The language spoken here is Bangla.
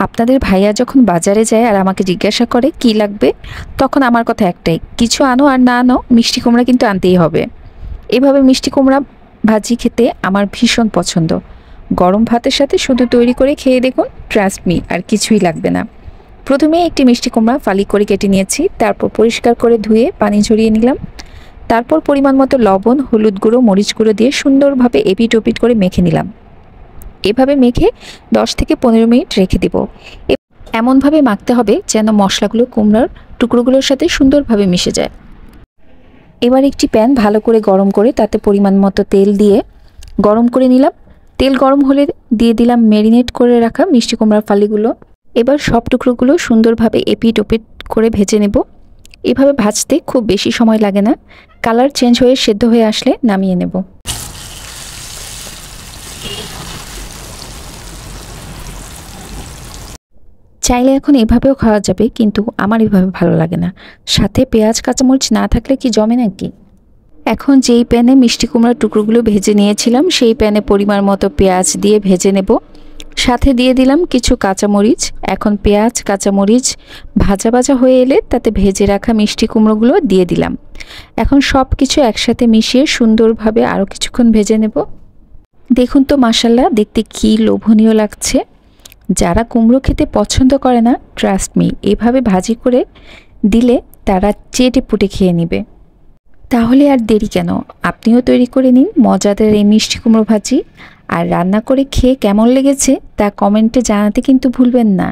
আপনাদের ভাইয়া যখন বাজারে যায় আর আমাকে জিজ্ঞাসা করে কি লাগবে, তখন আমার কথা একটাই, কিছু আনো আর না আনো মিষ্টি কুমড়া কিন্তু আনতেই হবে। এভাবে মিষ্টি কুমড়া ভাজি খেতে আমার ভীষণ পছন্দ। গরম ভাতের সাথে শুধু তৈরি করে খেয়ে দেখুন, ট্রাস্ট মি আর কিছুই লাগবে না। প্রথমে একটি মিষ্টি কুমড়া ফালি করে কেটে নিয়েছি, তারপর পরিষ্কার করে ধুয়ে পানি ঝরিয়ে নিলাম। তারপর পরিমাণ মতো লবণ, হলুদ গুঁড়ো, মরিচ গুঁড়ো দিয়ে সুন্দরভাবে এপিট ওপিট করে মেখে নিলাম। এভাবে মেখে 10 থেকে 15 মিনিট রেখে দেব। এমনভাবে মাখতে হবে যেন মশলাগুলো কুমড়ার টুকরোগুলোর সাথে সুন্দরভাবে মিশে যায়। এবার একটি প্যান ভালো করে গরম করে তাতে পরিমাণ মতো তেল দিয়ে গরম করে নিলাম। তেল গরম হলে দিয়ে দিলাম ম্যারিনেট করে রাখা মিষ্টি কুমড়ার ফালিগুলো। এবার সব টুকরোগুলো সুন্দরভাবে এপিট ওপিট করে ভেজে নেব। এভাবে ভাজতে খুব বেশি সময় লাগে না। কালার চেঞ্জ হয়ে সেদ্ধ হয়ে আসলে নামিয়ে নেব। চাইলে এখন এভাবেও খাওয়া যাবে, কিন্তু আমার এভাবে ভালো লাগে না। সাথে পেঁয়াজ কাঁচামরিচ না থাকলে কি জমে নাকি। এখন যেই প্যানে মিষ্টি কুমড়ার টুকরোগুলো ভেজে নিয়েছিলাম সেই প্যানে পরিমাণ মতো পেঁয়াজ দিয়ে ভেজে নেব। সাথে দিয়ে দিলাম কিছু কাঁচামরিচ। এখন পেঁয়াজ কাঁচামরিচ ভাজা ভাজা হয়ে এলে তাতে ভেজে রাখা মিষ্টি কুমড়োগুলো দিয়ে দিলাম। এখন সব কিছু একসাথে মিশিয়ে সুন্দরভাবে আরও কিছুক্ষণ ভেজে নেব। দেখুন তো মাশাআল্লাহ, দেখতে কী লোভনীয় লাগছে। যারা কুমড়ো খেতে পছন্দ করে না, ট্রাস্ট মি, এভাবে ভাজি করে দিলে তারা চেটে পুটে খেয়ে নেবে। তাহলে আর দেরি কেন, আপনিও তৈরি করে নিন মজাদার এই মিষ্টি কুমড়ো ভাজি। আর রান্না করে খেয়ে কেমন লেগেছে তা কমেন্টে জানাতে কিন্তু ভুলবেন না।